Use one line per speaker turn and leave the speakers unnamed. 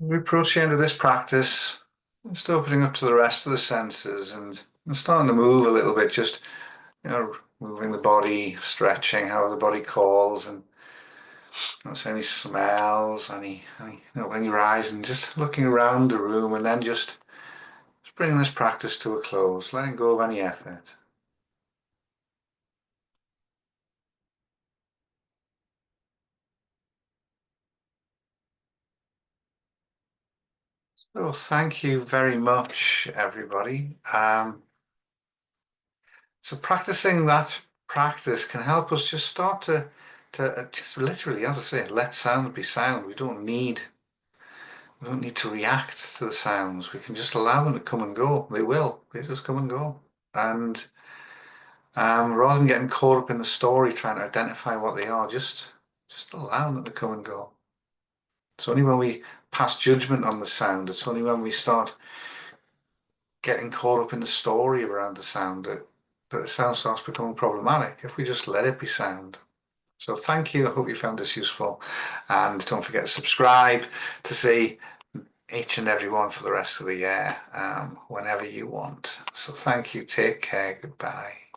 We approach the end of this practice, just opening up to the rest of the senses and starting to move a little bit, just, moving the body, stretching, how the body calls, and not any smells, opening your eyes and just looking around the room, and then just bringing this practice to a close, letting go of any effort. So thank you very much, everybody. So practicing that practice can help us just start to just literally, as I say, let sound be sound. We don't need to react to the sounds. We can just allow them to come and go. They will. They just come and go. And rather than getting caught up in the story, trying to identify what they are, just allow them to come and go. It's only when we pass judgment on the sound, it's only when we start getting caught up in the story around the sound that the sound starts becoming problematic. If we just let it be sound. So thank you. I hope you found this useful. And don't forget to subscribe to see each and every one for the rest of the year, whenever you want. So thank you. Take care. Goodbye.